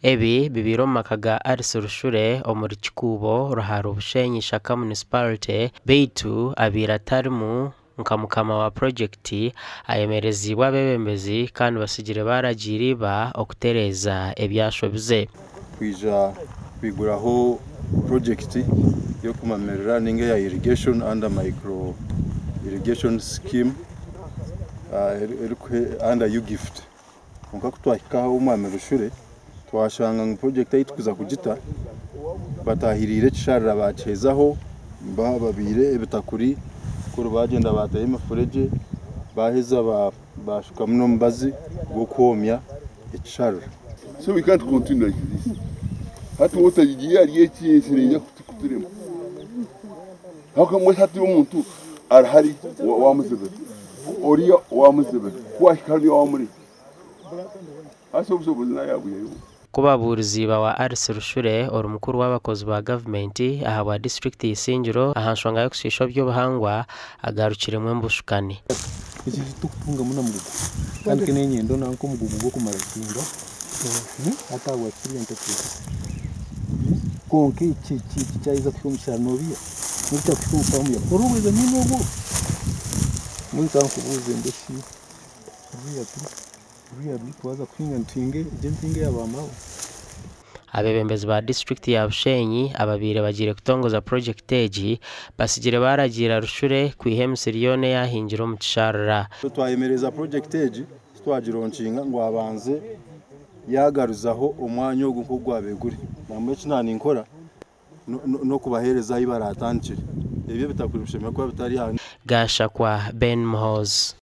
Ebi bibiro makaga Arise Rushure omuri Kikuubo ruhara Bushenyi Shaka Municipality beitu abiratarimu nkamukama wa project ayemerezibwa bebembezi kandi basigire baragiriba okutereza ebyashobize kwija kwiguraho project yo kumamerera ninge ya irrigation under micro irrigation scheme under UGIFT nka kutwahikaho umwami Rushure twashanga ngo project yitwiza kugita batahirire kisharira bacezaho babire ebitakuri kuri bagenda bataye amafureje baheza bashuka muno mbazi go komya ikisharira. So we can't continue like this. Hatu wota yigiye ariye sirenya kuturema. How come we hatu umuntu arahari wa muzebe. Oriya wa muzebe. Kwa hikari wa muri. Asobso buzina yabuye. Kubaburizi wa Arise Rushure ori mukuru w'abakozi ba government aha wa district Isingiro ahanshwanga yo kushisho byo bahangwa agarukire mu mbushukani. Iki tukutunga muna mugugu kandi kenenye ndo nanko mugugu go kumara kingo ata wa client kwese konke iki cyaiza kumusha nobiya muta kufupa mu urubuze ninogo muri tanko buze ndeshi Ruya bitwaza kwinga ntinge jentinge yabamaho. Abebembezi ba district ya Bushenyi ababire bagire kutongoza project eji basigire baragira Rushure kwihemusiriyone yahingiro mu kisharara. Twayemereza project eji twagironcinga ngo abanze yagaruzaho umwanya wo gukugwabeguri namwe kinani nkora no kubahereza ibaratanchire ebyo bitakurishimye ko bitari hano. Gasha kwa Ben Mohoz.